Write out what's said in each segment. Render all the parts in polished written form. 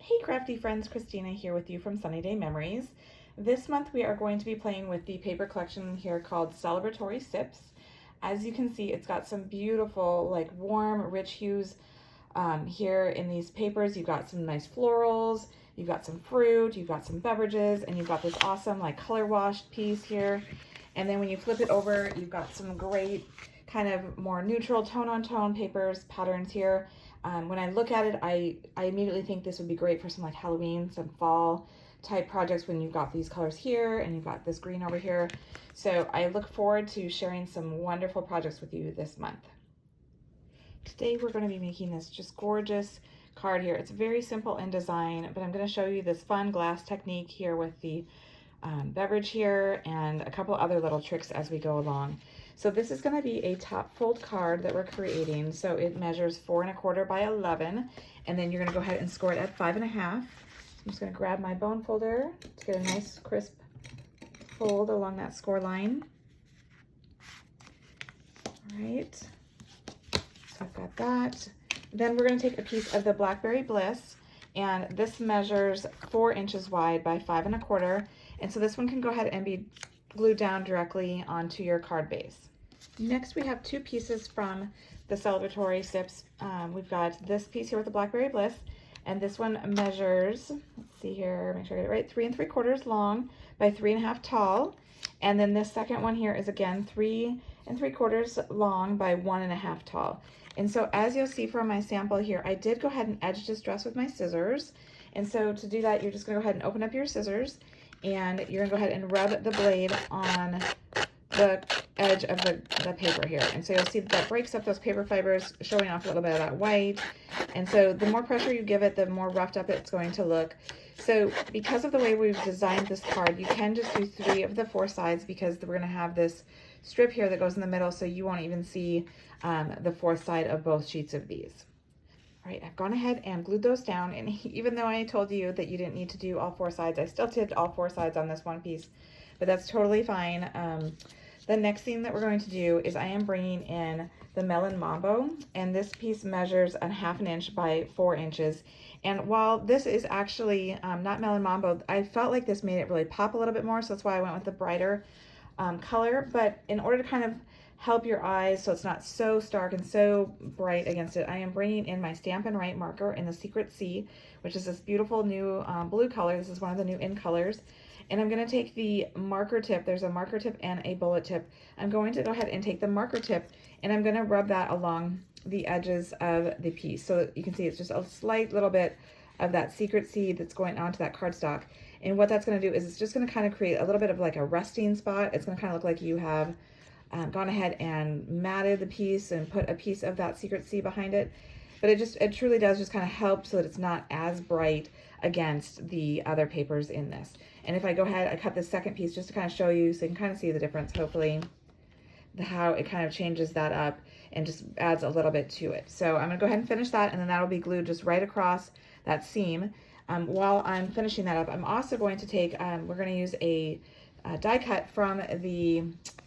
Hey crafty friends, Christina here with you from SunnyDay Memories. This month we are going to be playing with the paper collection here called Celebratory Sips. As you can see, it's got some beautiful, like warm, rich hues here in these papers. You've got some nice florals, you've got some fruit, you've got some beverages, and you've got this awesome like color washed piece here. And then when you flip it over, you've got some great kind of more neutral tone-on-tone papers, patterns here. When I look at it, I immediately think this would be great for some like Halloween, some fall type projects when you've got these colors here and you've got this green over here. So I look forward to sharing some wonderful projects with you this month. Today we're going to be making this just gorgeous card here. It's very simple in design, but I'm going to show you this fun glass technique here with the beverage here and a couple other little tricks as we go along. So this is going to be a top fold card that we're creating. So it measures 4 1/4 by 11, and then you're going to go ahead and score it at 5 1/2. I'm just going to grab my bone folder to get a nice crisp fold along that score line. All right, so I've got that. Then we're going to take a piece of the Blackberry Bliss, and this measures 4 inches wide by 5 1/4. And so this one can go ahead and be glued down directly onto your card base. Next, we have 2 pieces from the Celebratory Sips. We've got this piece here with the Blackberry Bliss, and this one measures, let's see here, make sure I get it right, 3 3/4 long by 3 1/2 tall. And then this second one here is again 3 3/4 long by 1 1/2 tall. And so as you'll see from my sample here, I did go ahead and edge this dress with my scissors. And so to do that, you're just gonna go ahead and open up your scissors, and you're gonna go ahead and rub the blade on the edge of the paper here. And so you'll see that breaks up those paper fibers, showing off a little bit of that white. And so the more pressure you give it, the more roughed up it's going to look. So because of the way we've designed this card, you can just do 3 of the 4 sides, because we're gonna have this strip here that goes in the middle, so you won't even see the 4th side of both sheets of these. All right, I've gone ahead and glued those down, and even though I told you that you didn't need to do all 4 sides, I still tipped all 4 sides on this one piece, but that's totally fine. The next thing that we're going to do is I am bringing in the Melon Mambo, and this piece measures 1/2 inch by 4 inches. And while this is actually not Melon Mambo, I felt like this made it really pop a little bit more, so that's why I went with the brighter color. But in order to kind of help your eyes so it's not so stark and so bright against it, I am bringing in my Stampin' Up marker in the Secret Sea, which is this beautiful new blue color. This is one of the new in colors. And I'm going to take the marker tip. There's a marker tip and a bullet tip. I'm going to go ahead and take the marker tip, and I'm going to rub that along the edges of the piece. So you can see it's just a slight little bit of that Secret Sea that's going onto that cardstock. And what that's going to do is it's just going to kind of create a little bit of like a resting spot. It's going to kind of look like you have gone ahead and matted the piece and put a piece of that Secret Sea behind it. But it truly does just kind of help so that it's not as bright against the other papers in this. And if I go ahead, I cut this second piece just to kind of show you so you can kind of see the difference, hopefully, how it kind of changes that up and just adds a little bit to it. So I'm gonna go ahead and finish that, and then that'll be glued just right across that seam. While I'm finishing that up, I'm also going to take, we're gonna use a die cut from the,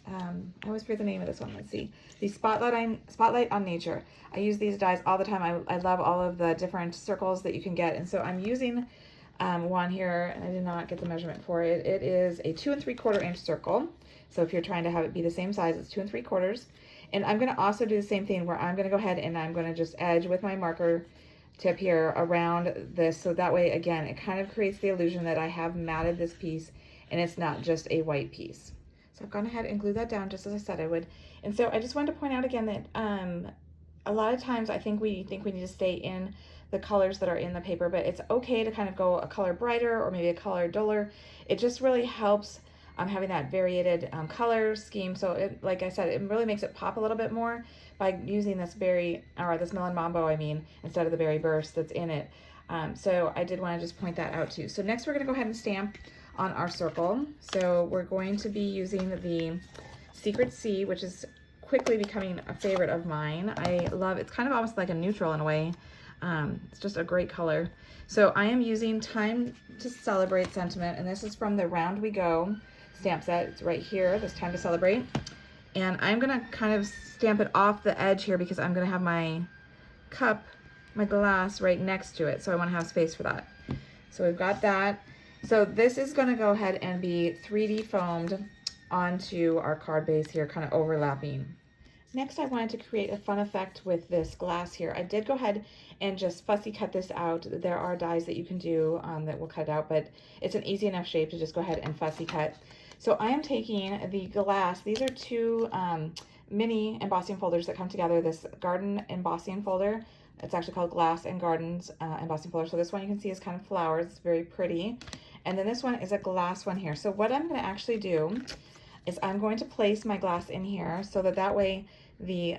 I always forget the name of this one, let's see, the Spotlight on Nature. I use these dies all the time. I love all of the different circles that you can get, and so I'm using one here, and I did not get the measurement for it. It is a 2 3/4 inch circle. So if you're trying to have it be the same size, it's 2 3/4. And I'm gonna also do the same thing where I'm gonna go ahead and I'm gonna just edge with my marker tip here around this. So that way, again, it kind of creates the illusion that I have matted this piece and it's not just a white piece. So I've gone ahead and glued that down just as I said I would. And so I just wanted to point out again that a lot of times I think we need to stay in the colors that are in the paper, but it's okay to kind of go a color brighter or maybe a color duller. It just really helps having that variated color scheme. So it, like I said, it really makes it pop a little bit more by using this this Melon Mambo, I mean, instead of the berry burst that's in it. So I did want to just point that out too. So next we're going to go ahead and stamp on our circle. So we're going to be using the Secret Sea, which is quickly becoming a favorite of mine. I love, it's kind of almost like a neutral in a way. It's just a great color. So I am using Time to Celebrate sentiment, and this is from the Round We Go stamp set. It's right here, this Time to Celebrate. And I'm gonna kind of stamp it off the edge here because I'm gonna have my cup my glass right next to it, so I want to have space for that. So we've got that. So this is going to go ahead and be 3D foamed onto our card base here, kind of overlapping. Next, I wanted to create a fun effect with this glass here. I did go ahead and just fussy cut this out. There are dies that you can do that will cut it out, but it's an easy enough shape to just go ahead and fussy cut. So I am taking the glass. These are two mini embossing folders that come together. This garden embossing folder, it's actually called Glass and Gardens embossing folder. So this one you can see is kind of flowers. It's very pretty. And then this one is a glass one here. So what I'm going to actually do is I'm going to place my glass in here so that way the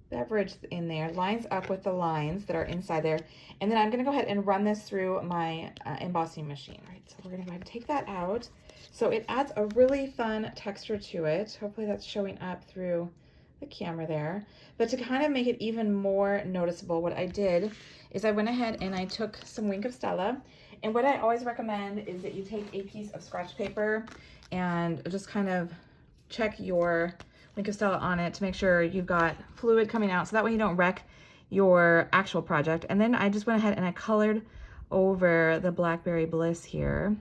beverage in there lines up with the lines that are inside there. And then I'm going to go ahead and run this through my embossing machine. Right, so we're going to go ahead and take that out. So it adds a really fun texture to it. Hopefully that's showing up through the camera there. But to kind of make it even more noticeable, what I did is I went ahead and I took some Wink of Stella. And what I always recommend is that you take a piece of scratch paper and just kind of check your Wink of Stella on it to make sure you've got fluid coming out, so that way you don't wreck your actual project. And then I just went ahead and I colored over the Blackberry Bliss here.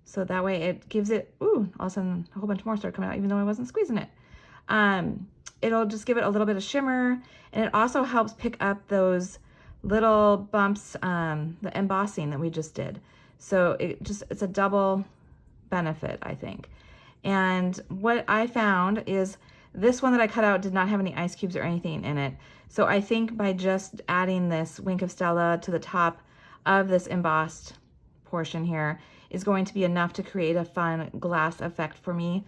So that way it gives it, ooh, all of a sudden a whole bunch more started coming out even though I wasn't squeezing it. It'll just give it a little bit of shimmer, and it also helps pick up those little bumps, the embossing that we just did. So it's a double benefit, I think. And what I found is this one that I cut out did not have any ice cubes or anything in it. So I think by just adding this Wink of Stella to the top of this embossed portion here is going to be enough to create a fun glass effect for me.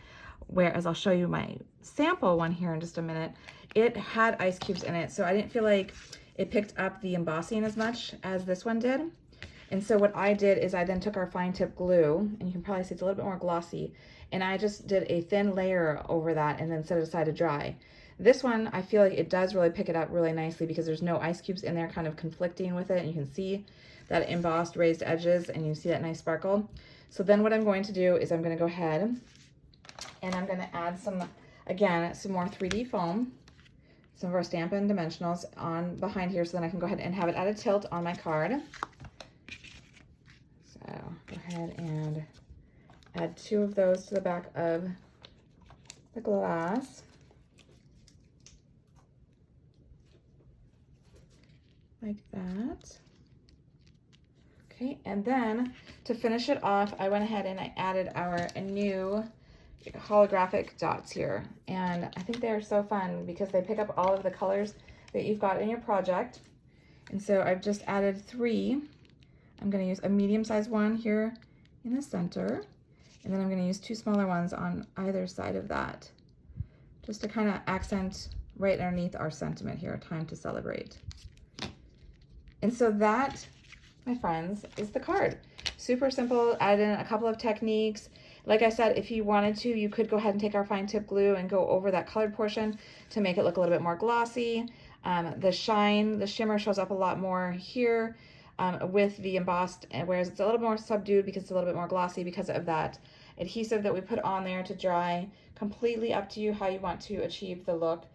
Whereas I'll show you my sample one here in just a minute. It had ice cubes in it, so I didn't feel like it picked up the embossing as much as this one did. And so what I did is I then took our fine tip glue, and you can probably see it's a little bit more glossy, and I just did a thin layer over that and then set it aside to dry. This one, I feel like it does really pick it up really nicely because there's no ice cubes in there kind of conflicting with it, and you can see that embossed raised edges and you see that nice sparkle. So then what I'm going to do is I'm going to go ahead and I'm going to add some, again, some more 3D foam, some of our Stampin' Dimensionals on behind here, so then I can go ahead and have it at a tilt on my card. So go ahead and add 2 of those to the back of the glass. Like that. Okay, and then to finish it off, I went ahead and I added our new holographic dots here. And I think they're so fun because they pick up all of the colors that you've got in your project. And so I've just added 3. I'm going to use a medium-sized one here in the center, and then I'm going to use 2 smaller ones on either side of that, just to kind of accent right underneath our sentiment here, time to celebrate. And so that, my friends, is the card. Super simple, add in a couple of techniques. Like I said, if you wanted to, you could go ahead and take our fine tip glue and go over that colored portion to make it look a little bit more glossy. The shine, the shimmer shows up a lot more here with the embossed, whereas it's a little more subdued because it's a little bit more glossy because of that adhesive that we put on there to dry. Completely up to you how you want to achieve the look.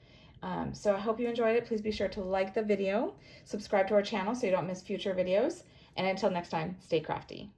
So I hope you enjoyed it. Please be sure to like the video, subscribe to our channel so you don't miss future videos, and until next time, stay crafty.